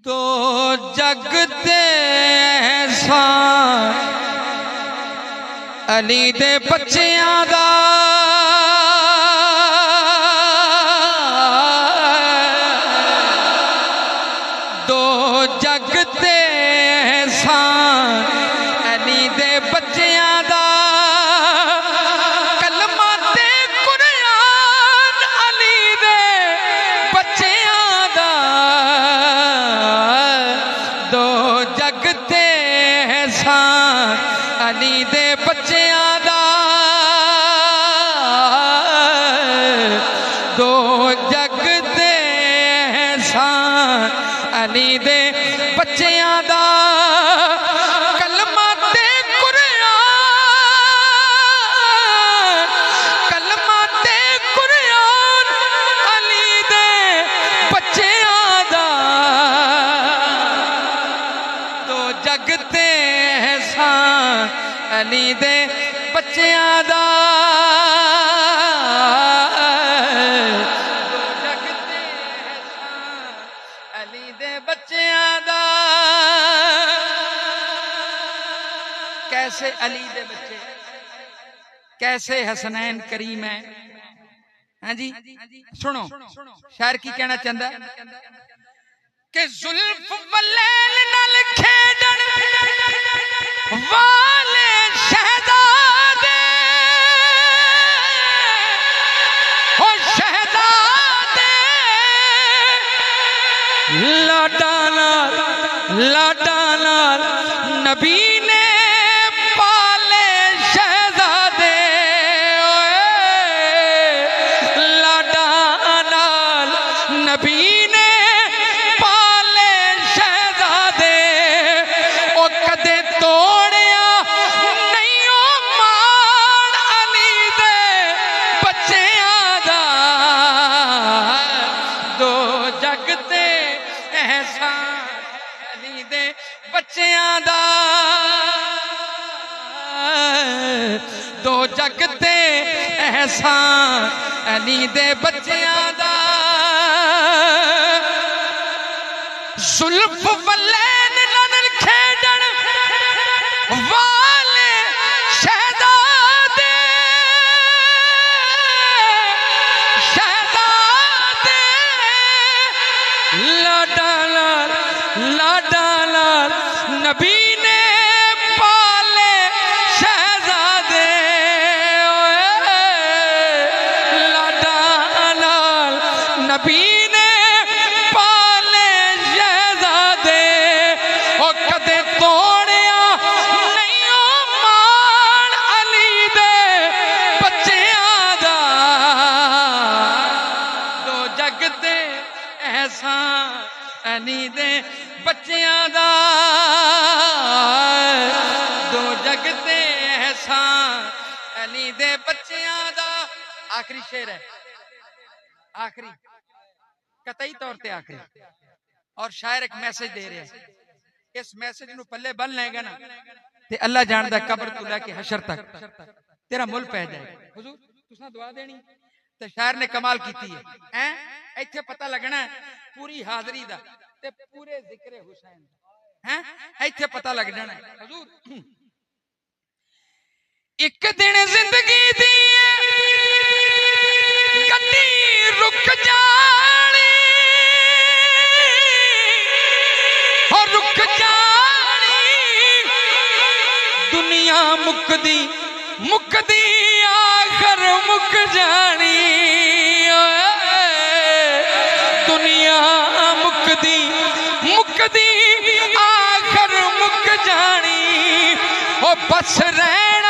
دو جگ دے احسان علی دے بچیاں دا دو جگ دے احسان علی دے بچیاں دا کلمہ تے قرآن علی دے بچیاں دا دو جگ تے احسان علی دے بچیاں دا دو جگ دے احسان علی دے بچیاں دا کلمہ تے قرآن علی دے بچیاں دا دو جگ تے احسان علی دے بچیاں دا دو جگ تے احسان علی دے بچیاں دا کیسے علی دے بچے کیسے حسنین کریم ہیں ہاں جی سنو شاعر کی کہنا چاہتا ہے کہ زلف واللیل نال کھیڈن والے شہزادے او شہزادے لاڈا نال نبی نے پالے شہزادے لاڈا نال نبی نے پالے شہزادے او کدے توڑیا نہیں او مان علی دے بچیاں دا دو جگ تے احسان علی دے بچیاں دا دو جگ تے احسان علی دے بچیاں دا زلف واللیل نال کھیڈن والے شہزادے لاڈا نال نبی نے پالے شہزادے لاڈا نال نبی نے پالے شہزادے او کدے توڑیا نہیں او مان علی دے بچیاں دا دو جگ تے احسان علی دے بچیاں دا دو جگ تے احسان علی دے بچیاں دا آخری شعر ہے آخری قطعی طور تے آخری اور شاعر ایک میسج دے رہے ہیں اس میسج نو پلے بن لیں گا نا تے اللہ جاندہ قبر تو لے کے حشر تک تیرا مل پہ جائے حضور تسنا دعا دینی تے شاعر نے کمال کیتی ہے ایتھے پتہ لگنا ہے پوری حاضری دا تے پورے ذکر حسین ایتھے پتہ لگ جانا ہے حضور ایک دن زندگی دی گڈی رک جانی اور رک جانی دنیا مکدی آخر مک جانی دنیا مکدی آخر مک جانی او بس رہن